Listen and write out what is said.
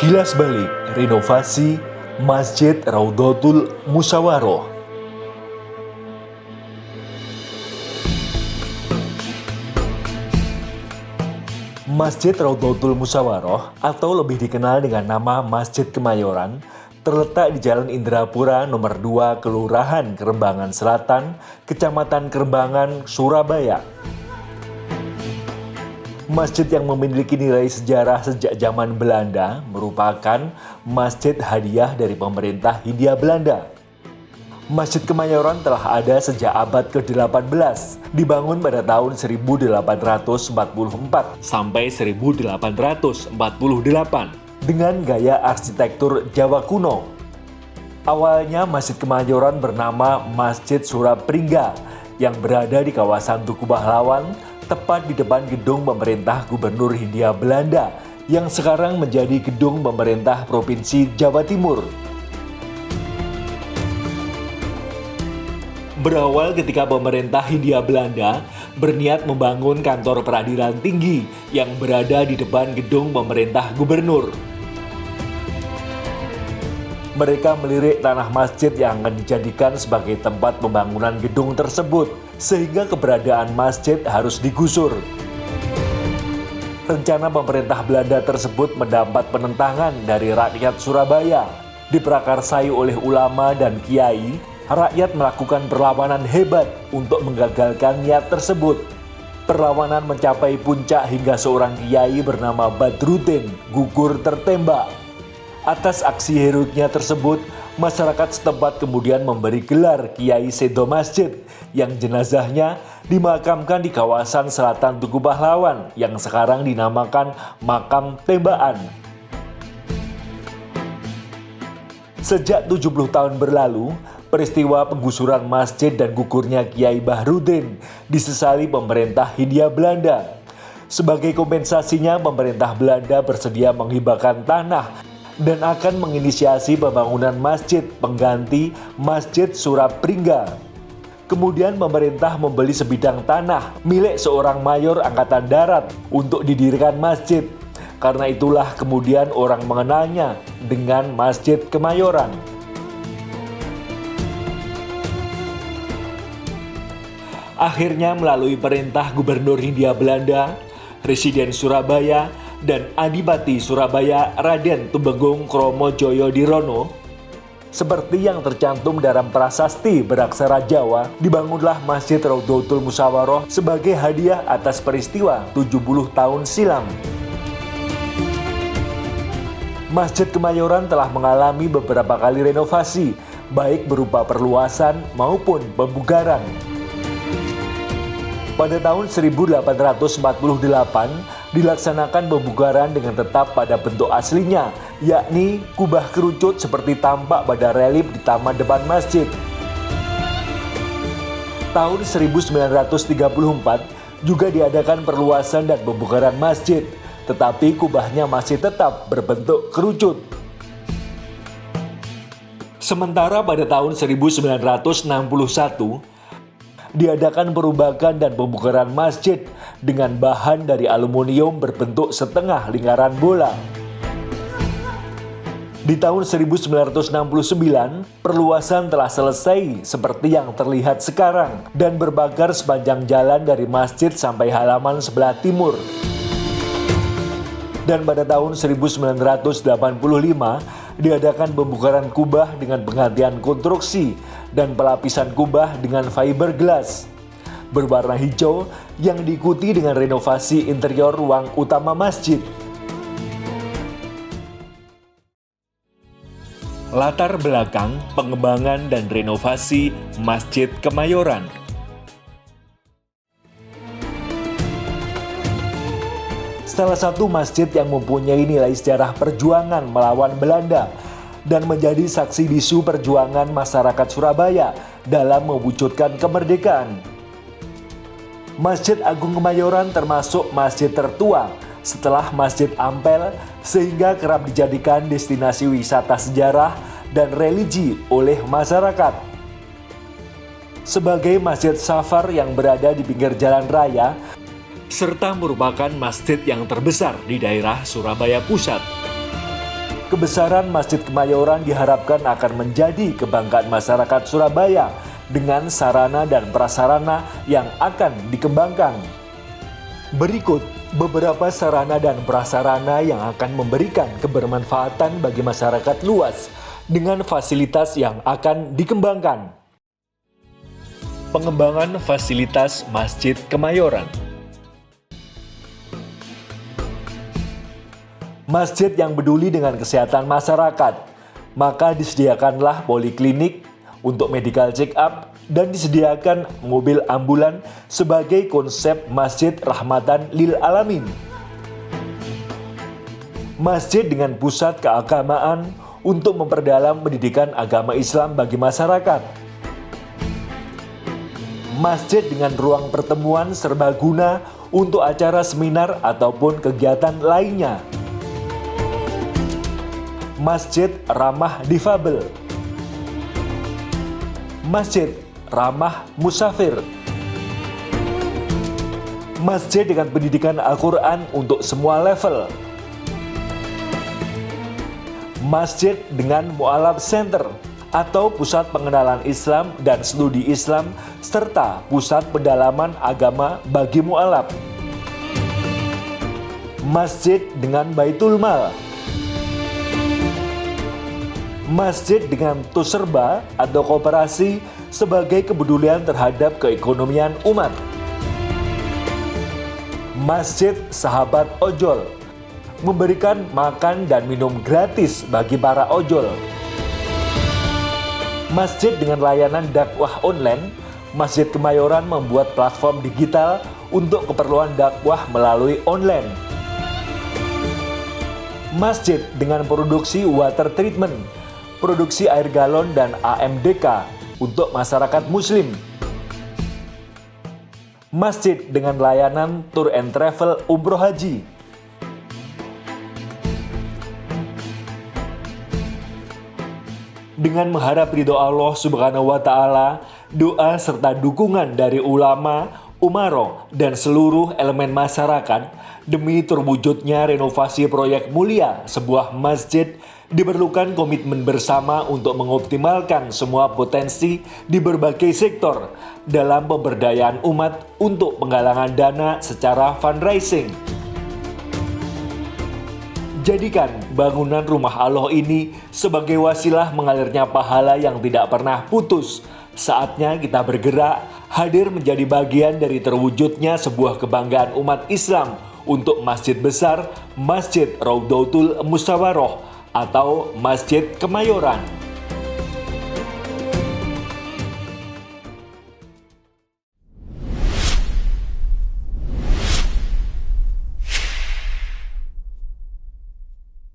Kilas balik renovasi Masjid Raudhatul Musyawaroh. Masjid Raudhatul Musyawaroh atau lebih dikenal dengan nama Masjid Kemayoran terletak di Jalan Indrapura nomor 2 Kelurahan Kerembangan Selatan, Kecamatan Kerembangan, Surabaya. Masjid yang memiliki nilai sejarah sejak zaman Belanda merupakan masjid hadiah dari pemerintah Hindia Belanda. Masjid Kemayoran telah ada sejak abad ke-18, dibangun pada tahun 1844 sampai 1848 dengan gaya arsitektur Jawa kuno. Awalnya Masjid Kemayoran bernama Masjid Surapringga yang berada di kawasan Tugu Pahlawan, tepat di depan gedung pemerintah Gubernur Hindia Belanda yang sekarang menjadi gedung pemerintah Provinsi Jawa Timur. Berawal ketika pemerintah Hindia Belanda berniat membangun kantor peradilan tinggi yang berada di depan gedung pemerintah gubernur. Mereka melirik tanah masjid yang akan dijadikan sebagai tempat pembangunan gedung tersebut, sehingga keberadaan masjid harus digusur. Rencana pemerintah Belanda tersebut mendapat penentangan dari rakyat Surabaya. Diprakarsai oleh ulama dan kiai, rakyat melakukan perlawanan hebat untuk menggagalkan niat tersebut. Perlawanan mencapai puncak hingga seorang kiai bernama Badruddin gugur tertembak. Atas aksi heroiknya tersebut, masyarakat setempat kemudian memberi gelar Kiai Sedo Masjid yang jenazahnya dimakamkan di kawasan selatan Tugu Pahlawan yang sekarang dinamakan Makam Tembakan. Sejak 70 tahun berlalu, peristiwa penggusuran masjid dan gugurnya Kiai Badruddin disesali pemerintah Hindia Belanda. Sebagai kompensasinya, pemerintah Belanda bersedia menghibahkan tanah dan akan menginisiasi pembangunan masjid pengganti Masjid Surapringga. Kemudian pemerintah membeli sebidang tanah milik seorang mayor angkatan darat untuk didirikan masjid. Karena itulah kemudian orang mengenalnya dengan Masjid Kemayoran. Akhirnya melalui perintah Gubernur Hindia Belanda, Residen Surabaya, dan Adipati Surabaya Raden Tumenggung Kromojoyo Dirono, seperti yang tercantum dalam prasasti beraksara Jawa, dibangunlah Masjid Raudhatul Musyawaroh sebagai hadiah atas peristiwa 70 tahun silam. Masjid Kemayoran telah mengalami beberapa kali renovasi, baik berupa perluasan maupun pembugaran. Pada tahun 1848, dilaksanakan pembugaran dengan tetap pada bentuk aslinya, yakni kubah kerucut seperti tampak pada relief di taman depan masjid. Tahun 1934 juga diadakan perluasan dan pembugaran masjid, tetapi kubahnya masih tetap berbentuk kerucut. Sementara pada tahun 1961, diadakan perubahan dan pembugaran masjid dengan bahan dari aluminium berbentuk setengah lingkaran bola. Di tahun 1969, perluasan telah selesai seperti yang terlihat sekarang dan berbakar sepanjang jalan dari masjid sampai halaman sebelah timur. Dan pada tahun 1985, diadakan pembugaran kubah dengan penggantian konstruksi dan pelapisan kubah dengan fiberglass berwarna hijau yang diikuti dengan renovasi interior ruang utama masjid. Latar belakang pengembangan dan renovasi Masjid Kemayoran. Salah satu masjid yang mempunyai nilai sejarah perjuangan melawan Belanda dan menjadi saksi bisu perjuangan masyarakat Surabaya dalam mewujudkan kemerdekaan. Masjid Agung Kemayoran termasuk masjid tertua setelah Masjid Ampel, sehingga kerap dijadikan destinasi wisata sejarah dan religi oleh masyarakat. Sebagai masjid safar yang berada di pinggir jalan raya, serta merupakan masjid yang terbesar di daerah Surabaya Pusat. Kebesaran Masjid Kemayoran diharapkan akan menjadi kebanggaan masyarakat Surabaya dengan sarana dan prasarana yang akan dikembangkan. Berikut beberapa sarana dan prasarana yang akan memberikan kebermanfaatan bagi masyarakat luas dengan fasilitas yang akan dikembangkan. Pengembangan fasilitas Masjid Kemayoran. Masjid yang peduli dengan kesehatan masyarakat, maka disediakanlah poliklinik untuk medical check up dan disediakan mobil ambulan sebagai konsep Masjid Rahmatan Lil Alamin. Masjid dengan pusat keagamaan untuk memperdalam pendidikan agama Islam bagi masyarakat. Masjid dengan ruang pertemuan serbaguna untuk acara seminar ataupun kegiatan lainnya. Masjid ramah difabel. Masjid ramah musafir. Masjid dengan pendidikan Al-Quran untuk semua level. Masjid dengan Mu'alaf Center atau pusat pengenalan Islam dan studi Islam serta pusat pendalaman agama bagi mu'alaf. Masjid dengan Baitul Mal. Masjid dengan Tuserba atau koperasi sebagai kepedulian terhadap keekonomian umat. Masjid Sahabat Ojol memberikan makan dan minum gratis bagi para ojol. Masjid dengan layanan dakwah online, Masjid Kemayoran membuat platform digital untuk keperluan dakwah melalui online. Masjid dengan produksi water treatment, produksi air galon dan AMDK untuk masyarakat muslim. Masjid dengan layanan tour and travel umroh haji. Dengan mengharap ridho Allah Subhanahu wa Ta'ala, doa serta dukungan dari ulama, umaroh, dan seluruh elemen masyarakat demi terwujudnya renovasi proyek mulia sebuah masjid, diperlukan komitmen bersama untuk mengoptimalkan semua potensi di berbagai sektor dalam pemberdayaan umat untuk penggalangan dana secara fundraising. Jadikan bangunan rumah Allah ini sebagai wasilah mengalirnya pahala yang tidak pernah putus. Saatnya kita bergerak, hadir menjadi bagian dari terwujudnya sebuah kebanggaan umat Islam untuk masjid besar, Masjid Raudhatul Musyawarah atau Masjid Kemayoran.